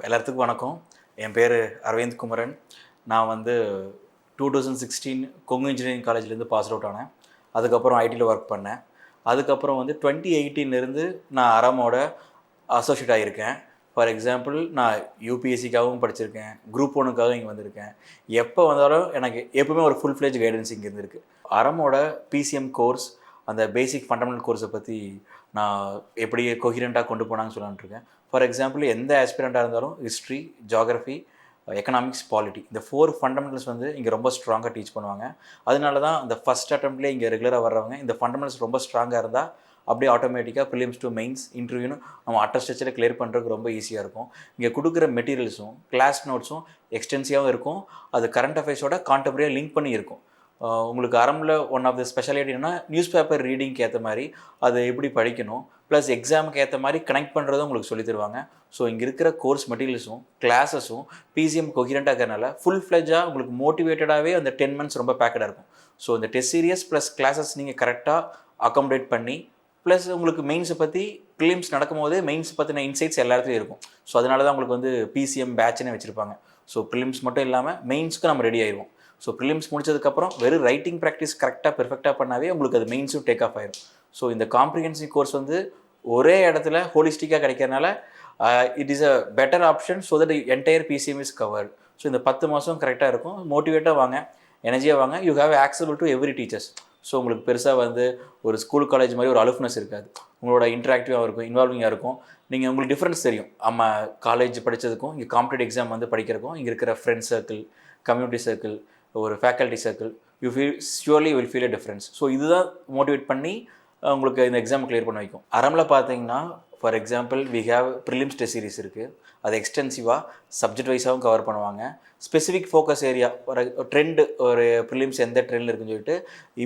எல்லாத்துக்கும் வணக்கம். என் பேர் அரவிந்த் குமரன். நான் வந்து 2016 கொங்கு இன்ஜினியரிங் காலேஜ்லேருந்து பாஸ் அவுட் ஆனேன். அதுக்கப்புறம் ஐடியில் ஒர்க் பண்ணேன். அதுக்கப்புறம் வந்து 2018 நான் அரமோட அசோசியேட் ஆகியிருக்கேன். ஃபார் எக்ஸாம்பிள் நான் யூபிஎஸ்சிக்காகவும் படிச்சிருக்கேன், குரூப் 1க்காகவும் இங்கே வந்திருக்கேன். எப்போ வந்தாலும் எனக்கு எப்பவுமே ஒரு ஃபுல் ஃப்ளெஜ் கைடன்ஸ் இங்கே இருந்திருக்கு. அரமோட பிசிஎம் கோர்ஸ், அந்த பேசிக் ஃபண்டமெண்டல் கோர்ஸை பற்றி நான் எப்படி கொஹிரண்ட்டாக கொண்டு போனாங்கன்னு சொல்லலான்ட்ருக்கேன். ஃபார் எக்ஸாம்பிள் எந்த ஆஸ்பிரண்ட்டாக இருந்தாலும் ஹிஸ்ட்ரி, ஜியாகிரஃபி, எக்கனாமிக்ஸ், பாலிட்டி, இந்த 4 ஃபண்டமெண்டல்ஸ் வந்து இங்கே ரொம்ப ஸ்ட்ராங்காக டீச் பண்ணுவாங்க. அதனால தான் இந்த ஃபஸ்ட் அட்டம்ப்ட்லேயே இங்கே ரெகுலராக வர்றவங்க இந்த ஃபண்டமெண்டல்ஸ் ரொம்ப ஸ்ட்ராங்காக இருந்தால் அப்படியே ஆட்டோமேட்டிக்காக ப்ரிலிம்ஸ் டு மெயின்ஸ் இன்டர்வியூன்னு நம்ம அட்டஸ்ட்ரக்சரை கிளியர் பண்ணுறதுக்கு ரொம்ப ஈஸியாக இருக்கும். இங்கே கொடுக்குற மெட்டீரியல்ஸும் கிளாஸ் நோட்ஸும் எக்ஸ்டென்சிவாகவும் இருக்கும். அது கரண்ட் அஃபேர்ஸோட கான்டெம்பரரியாக லிங்க் பண்ணி இருக்கும். உங்களுக்கு அரமில் ஒன் ஆஃப் த ஸ்பெஷாலிட்டி என்னன்னா நியூஸ் பேப்பர் ரீடிங்க்கு ஏற்ற மாதிரி அதை எப்படி படிக்கணும், ப்ளஸ் எக்ஸாமுக்கு ஏற்ற மாதிரி கனெக்ட் பண்ணுறதும் உங்களுக்கு சொல்லி தருவாங்க. ஸோ இங்கே இருக்கிற கோர்ஸ் மெட்டீரியல்ஸும் கிளாஸஸும் பிசிஎம் கொஹிரண்ட்டாக இருக்கிறனால ஃபுல் ஃப்ளெஜாக உங்களுக்கு மோட்டிவேட்டடாகவே அந்த 10 months ரொம்ப பேக்கடாக இருக்கும். ஸோ இந்த டெஸ்ட் சீரியஸ் ப்ளஸ் கிளாஸஸ் நீங்கள் கரெக்டாக அக்காமடேட் பண்ணி, ப்ளஸ் உங்களுக்கு மெயின்ஸை பற்றி ப்ரிலிம்ஸ் நடக்கும்போது மெயின்ஸ் பற்றின இன்சைட்ஸ் எல்லா இடத்துலையும் இருக்கும். ஸோ அதனால தான் உங்களுக்கு வந்து பிசிஎம் பேட்ச்னே வச்சுருப்பாங்க. ஸோ ப்ரிலிம்ஸ் மட்டும் இல்லாமல் மெயின்ஸ்க்கு நம்ம ரெடி ஆயிடுவோம். ஸோ ப்ரிலிம்ஸ் முடிச்சதுக்கப்புறம் வெறும் ரைட்டிங் ப்ராக்டிஸ் கரெக்டாக பெர்ஃபெக்டாக பண்ணாவே உங்களுக்கு அது மெயின்ஸும் டேக் ஆஃப் ஆயிடும். ஸோ இந்த காம்ப்ரிஹென்சிவ் கோர்ஸ் வந்து ஒரே இடத்துல ஹோலிஸ்டிக்காக கிடைக்கிறதுனால it is a better option. So that entire PCM is covered. So இந்த 10 மாதம் கரெக்டாக இருக்கும். மோட்டிவேட்டாக வாங்க, எனர்ஜியாக வாங்க. You have accessible to every teachers. So உங்களுக்கு பெருசாக வந்து ஒரு ஸ்கூல் காலேஜ் மாதிரி ஒரு அலுஃப்னஸ் இருக்காது. உங்களோட இன்ட்ராக்டிவாக இருக்கும், இன்வால்விங்காக இருக்கும். நீங்கள் உங்களுக்கு டிஃப்ரென்ஸ் தெரியும். நம்ம காலேஜ் படித்ததுக்கும் இங்கே காம்படிட்டிவ் எக்ஸாம் வந்து படிக்கிறதுக்கும் இங்கே இருக்கிற ஃப்ரெண்ட்ஸ் சர்க்கிள், கம்யூனிட்டி சர்க்கிள், ஒரு faculty circle, you surely will feel a difference. So இதுதான் மோட்டிவேட் பண்ணி உங்களுக்கு இந்த எக்ஸாம் கிளியர் பண்ண வைக்கும். அரமில் பார்த்தீங்கன்னா for example we have prelims test series இருக்குது. அது எக்ஸ்டென்சிவாக சப்ஜெக்ட் வைஸாகவும் கவர் பண்ணுவாங்க. ஸ்பெசிஃபிக் ஃபோக்கஸ் ஏரியா ஒரு ட்ரெண்டு, ஒரு ப்ரிலிம்ஸ் எந்த ட்ரெண்டில் இருக்குன்னு சொல்லிட்டு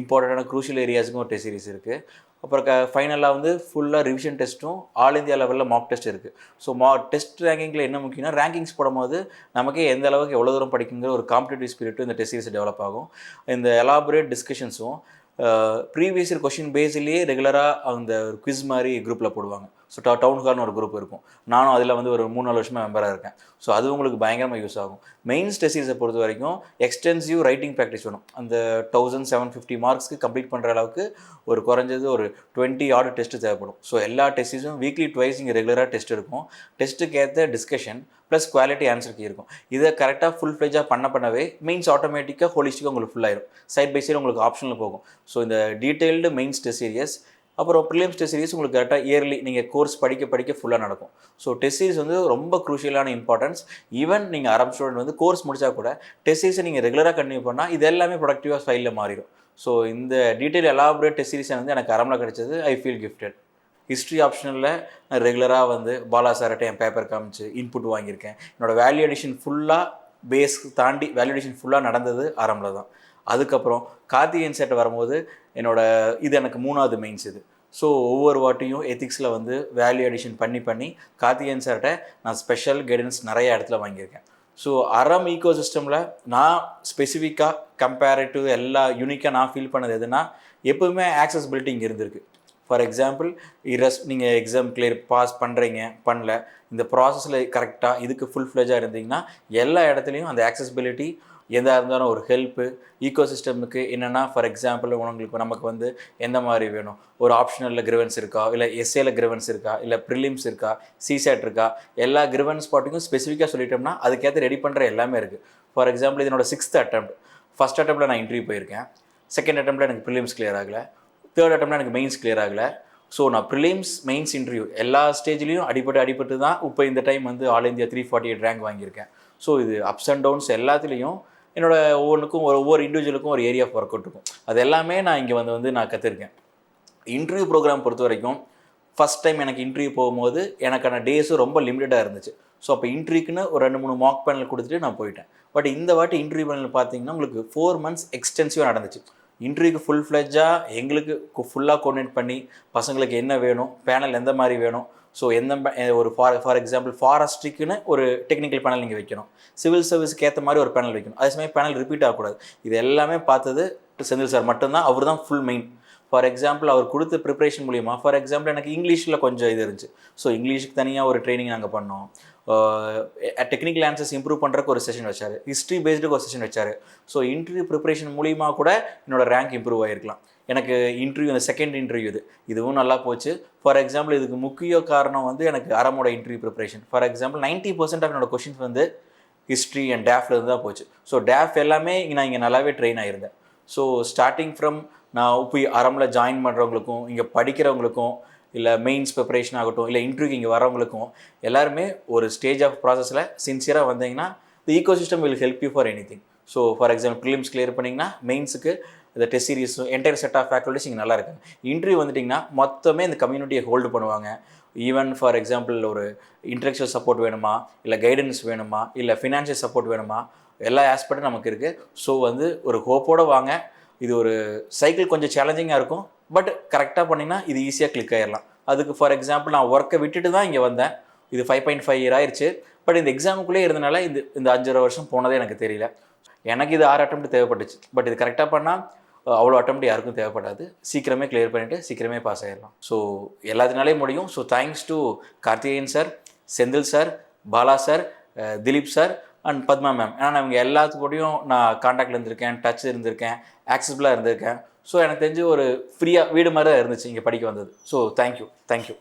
இம்பார்ட்டண்டான க்ரூஷியல் ஏரியாஸுக்கும் ஒரு டெஸ்ட் சீரிஸ் இருக்குது. அப்புறம் ஃபைனலாக வந்து ஃபுல்லாக ரிவிஷன் டெஸ்ட்டும் ஆல் இந்தியா லெவலில் மாக் டெஸ்ட் இருக்குது. ஸோ டெஸ்ட் ரேங்கிங்கில் என்ன முக்கியம்னா ரேங்கிங்ஸ் போடும்போது நமக்கே எந்த அளவுக்கு எவ்வளோ தூரம் படிக்குங்கிற ஒரு காம்படிட்டிவ் ஸ்பிரிட்டும் இந்த டெஸ்ட் சீரிஸ் டெவலப் ஆகும். இந்த எலாபரேட் டிஸ்கஷன்ஸும் ப்ரீவியஸ் இயர் கொஷின் பேஸ்லேயே ரெகுலராக அந்த ஒரு குவிஸ் மாதிரி குரூப்பில் போடுவாங்க. ஸோ டவுன் ஹால்னு ஒரு குரூப் இருக்கும். நானும் அதில் வந்து ஒரு 3-4 வருஷமாக மெம்பராக இருக்கேன். ஸோ அது உங்களுக்கு பயங்கரமாக யூஸ் ஆகும். மெயின்ஸ் டெஸ்ட் சீரிஸை பொறுத்த வரைக்கும் எக்ஸ்டென்சிவ் ரைட்டிங் ப்ராக்டிஸ் வேணும். அந்த 1750 மார்க்ஸ்க்கு கம்ப்ளீட் பண்ணுற அளவுக்கு ஒரு குறைஞ்சது ஒரு 20 ஆர்டர் டெஸ்ட்டு தேவைப்படும். ஸோ எல்லா டெஸ்ட்ஸும் வீக்லி ட்வைஸ் இங்கே ரெகுலராக டெஸ்ட் இருக்கும். டெஸ்ட்டுக்கு ஏற்ற discussion plus quality answer key இருக்கும். இதை கரெக்டாக ஃபுல் ஃப்ளெஜாக பண்ணவே மெயின்ஸ் ஆட்டோமேட்டிக்காக ஹோலிஸ்டிக்காக உங்களுக்கு ஃபுல் ஆயிடும். சைட் பை சைடு உங்களுக்கு ஆப்ஷனில் போகும். ஸோ இந்த டீட்டெயில்டு மெயின்ஸ் டெஸ்ட் சீரியஸ் அப்புறம் ப்ரிலிம்ஸ் டெஸ்ட் சீரிஸ் உங்களுக்கு கரெக்டாக இயர்லி நீங்கள் கோர்ஸ் படிக்க ஃபுல்லாக நடக்கும். ஸோ டெஸ்ட் சீரிஸ் வந்து ரொம்ப க்ரூஷியலான இம்பார்ட்டன்ஸ். ஈவன் நீங்கள் அரப் ஸ்டூடெண்ட் வந்து கோர்ஸ் முடித்தா கூட டெஸ்ட் சீரிஸை நீங்கள் ரெகுலராக கண்டினியூ பண்ணால் இது எல்லாமே ப்ரொடக்டிவாக ஃபைலில் மாறிடும். ஸோ இந்த டீட்டெயில் எலாபரேட் டெஸ்ட் சீரிஸை வந்து எனக்கு அரமில் கிடைச்சது. I feel gifted. ஹிஸ்ட்ரி ஆப்ஷனில் நான் ரெகுலராக வந்து பாலா சார்கிட்ட என் பேப்பர் காமிச்சு இன்புட் வாங்கியிருக்கேன். என்னோடய வேல்யூ அடிஷன் ஃபுல்லாக பேஸ் தாண்டி வேல்யூ அடிஷன் ஃபுல்லாக நடந்தது அரமில் தான். அதுக்கப்புறம் கார்த்திகேயன் சார்ட்ட வரும்போது இது எனக்கு 3வது மெயின்ஸ் இது. ஸோ ஒவ்வொரு வாட்டியும் எத்திக்ஸில் வந்து வேல்யூ அடிஷன் பண்ணி கார்த்திகேயன் சார்கிட்ட நான் ஸ்பெஷல் கைடன்ஸ் நிறைய இடத்துல வாங்கியிருக்கேன். ஸோ அரம் ஈகோ சிஸ்டமில் நான் ஸ்பெசிஃபிக்காக கம்பேரிட்டிவ் எல்லா யூனிக்காக நான் ஃபீல் பண்ணது எதுனா எப்போவுமே ஆக்சசிபிலிட்டி இங்கே இருந்திருக்கு. ஃபார் எக்ஸாம்பிள் நீங்கள் எக்ஸாம் கிளியர் பாஸ் பண்ணுறீங்க, பண்ணல, இந்த ப்ராசஸில் கரெக்டாக இதுக்கு ஃபுல் ஃப்ளெஜாக இருந்தீங்கன்னா எல்லா இடத்துலையும் அந்த ஆக்சசிபிலிட்டி எதாக இருந்தாலும் ஒரு ஹெல்ப்பு ஈகோ சிஸ்டமுக்கு என்னென்னா ஃபார் எக்ஸாம்பிள் உங்களுக்கு நமக்கு வந்து எந்த மாதிரி வேணும், ஒரு ஆப்ஷனலில் கிரிவன்ஸ் இருக்கா, இல்லை எஸ்ஏல கிரிவன்ஸ் இருக்கா, இல்லை ப்ரிலிம்ஸ் இருக்கா, சிசேட் இருக்கா, எல்லா கிரிவன்ஸ் ஸ்பாட்டுக்கும் ஸ்பெசிஃபிக்காக சொல்லிட்டோம்னா அதுக்கேற்ற ரெடி பண்ணுற எல்லாமே இருக்குது. ஃபார் எக்ஸாம்பிள் இது என்னோட 6th அட்டெம்ப்ட். ஃபஸ்ட் அட்டெம்ப்ட்டில் நான் இன்டர்வியூ போயிருக்கேன். செகண்ட் அட்டெம்ப்ட்டில் எனக்கு ப்ரிலிம்ஸ் கிளியர் ஆகலை. தேர்ட் அட்டெம்ப்ட்டில் எனக்கு மெயின்ஸ் கிளியர் ஆகலை. ஸோ நான் ப்ரிலிம்ஸ் மெயின்ஸ் இன்டர்வியூ எல்லா ஸ்டேஜ்லேயும் அடிபட்டு தான் இப்போ இந்த டைம் வந்து ஆல் இந்தியா 348 ரேங்க் வாங்கியிருக்கேன். ஸோ இது அப்ஸ் அண்ட் டவுன்ஸ் எல்லாத்துலேயும் என்னோடய ஒவ்வொன்றுக்கும் ஒவ்வொரு இண்டிவிஜுவலுக்கும் ஒரு ஏரியா ஆஃப் ஒர்க் அவுட் இருக்கும். அது எல்லாமே நான் இங்கே வந்து நான் கற்றுருக்கேன். இன்டர்வியூ ப்ரோக்ராம் பொறுத்த வரைக்கும் ஃபஸ்ட் டைம் எனக்கு இன்டர்வியூ போகும்போது எனக்கான டேஸும் ரொம்ப லிமிட்டடாக இருந்துச்சு. ஸோ அப்போ இன்டர்வியூக்குன்னு ஒரு 2-3 மார்க் பேனல் கொடுத்துட்டு நான் போயிட்டேன். பட் இந்த வாட்டி இன்டர்வியூ பேனல் பார்த்தீங்கன்னா உங்களுக்கு 4 months எக்ஸ்டென்சிவாக நடந்துச்சு. இன்டர்வியூக்கு ஃபுல் ஃப்ளெஜாக எங்களுக்கு ஃபுல்லாக கோஆர்டினேட் பண்ணி பசங்களுக்கு என்ன வேணும், பேனல் எந்த மாதிரி வேணும், ஸோ ஒரு ஃபார் எக்ஸாம்பிள் ஃபாரஸ்ட்ரிக்குன்னு ஒரு டெக்னிக்கல் பேனல் நீங்கள் வைக்கணும், சிவில் சர்வீஸ்க்கு ஏற்ற மாதிரி ஒரு பேனல் வைக்கணும், அதே சமயம் பேனல் ரிப்பீட் ஆகக்கூடாது. இது எல்லாமே பார்த்தது செந்தில் சார் மட்டும்தான். அவர் தான் ஃபுல் மெயின். ஃபார் எக்ஸாம்பிள் அவர் கொடுத்த ப்ரிப்பரேஷன் மூலிமா, ஃபார் எக்ஸாம்பிள் எனக்கு இங்கிலீஷில் கொஞ்சம் இது இருந்துச்சு. ஸோ இங்கிலீஷுக்கு தனியாக ஒரு ட்ரைனிங் நாங்கள் பண்ணோம். டெக்னிக்கல் ஆன்சர்ஸ் இம்ப்ரூவ் பண்ணுறக்கு ஒரு செஷன் வச்சார், ஹிஸ்ட்ரி பேஸ்டுக்கு ஒரு செஷன் வச்சார். ஸோ இன்டர்வியூ ப்ரிப்பரேஷன் மூலிமா கூட என்னோட ரேங்க் இம்ப்ரூவ் ஆகிருக்கலாம். எனக்கு இன்டர்வியூ, அந்த செகண்ட் இன்டர்வியூ இதுவும் நல்லா போச்சு. ஃபார் எக்ஸாம்பிள் இதுக்கு முக்கிய காரணம் வந்து எனக்கு அரமோட interview preparation. For example 90% of என்னோட கொஷின்ஸ் வந்து ஹிஸ்ட்ரி அண்ட் டேஃப்ல இருந்து தான் போச்சு. ஸோ டேஃப் எல்லாமே நான் இங்கே நல்லாவே ட்ரெயின் ஆகிருந்தேன். ஸோ ஸ்டார்டிங் ஃப்ரம் நான் போய் அரமில் ஜாயின் பண்ணுறவங்களுக்கும், இங்கே படிக்கிறவங்களுக்கும், இல்லை மெயின்ஸ் ப்ரிப்பரேஷன் ஆகட்டும், இல்லை இன்டர்வியூக்கு இங்கே வரவங்களுக்கும் எல்லாருமே ஒரு ஸ்டேஜ் ஆஃப் ப்ராசஸில் சின்சியராக வந்தீங்கன்னா the ecosystem will help you for anything. So for example prelims clear பண்ணிங்கன்னா மெயின்ஸுக்கு இந்த test series entire set of faculties இங்கே நல்லா இருக்காங்க. இன்டர்வியூ வந்துட்டிங்கன்னா மொத்தமே இந்த கம்யூனிட்டியை ஹோல்டு பண்ணுவாங்க. ஈவன் ஃபார் எக்ஸாம்பிள் ஒரு இன்டெலெக்சுவல் சப்போர்ட் வேணுமா, இல்லை கைடன்ஸ் வேணுமா, இல்லை ஃபினான்ஷியல் சப்போர்ட் வேணுமா, எல்லா ஆஸ்பெக்டும் நமக்கு இருக்குது. ஸோ வந்து ஒரு ஹோப்போடு வாங்க. இது ஒரு சைக்கிள் கொஞ்சம் சேலஞ்சிங்காக இருக்கும், பட் கரெக்டாக பண்ணிங்கன்னா இது ஈஸியாக கிளிக் ஆகிடலாம். அதுக்கு ஃபார் எக்ஸாம்பிள் நான் ஒர்க்கை விட்டுட்டு தான் இங்கே வந்தேன். இது 5.5 இயர் ஆயிடுச்சு. பட் இந்த எக்ஸாமுக்குள்ளே இருந்தனால இந்த 5.5 வருஷம் போனதே எனக்கு தெரியல. எனக்கு இது 6 அட்டெம்ப்ட் தேவைப்பட்டுச்சு. பட் இது கரெக்டாக பண்ணால் அவ்வளோ அட்டெம்ப்ட் யாருக்கும் தேவைப்படாது. சீக்கிரமே கிளியர் பண்ணிவிட்டு சீக்கிரமே பாஸ் ஆகிடலாம். ஸோ எல்லாத்தினாலே முடியும். So thanks to Karthikeyan sir, Senthil sir, Bala sir, Dilip sir and Padma ma'am. ஏன்னா நான் இவங்க எல்லாத்துக்கூடையும் நான் காண்டாக்டில் இருந்திருக்கேன், டச் இருந்திருக்கேன், ஆக்சஸபிளாக இருந்திருக்கேன். ஸோ எனக்கு தெரிஞ்சு ஒரு ஃப்ரீயாக வீடு மாதிரி தான் இருந்துச்சு இங்கே படிக்க வந்தது. So thank you.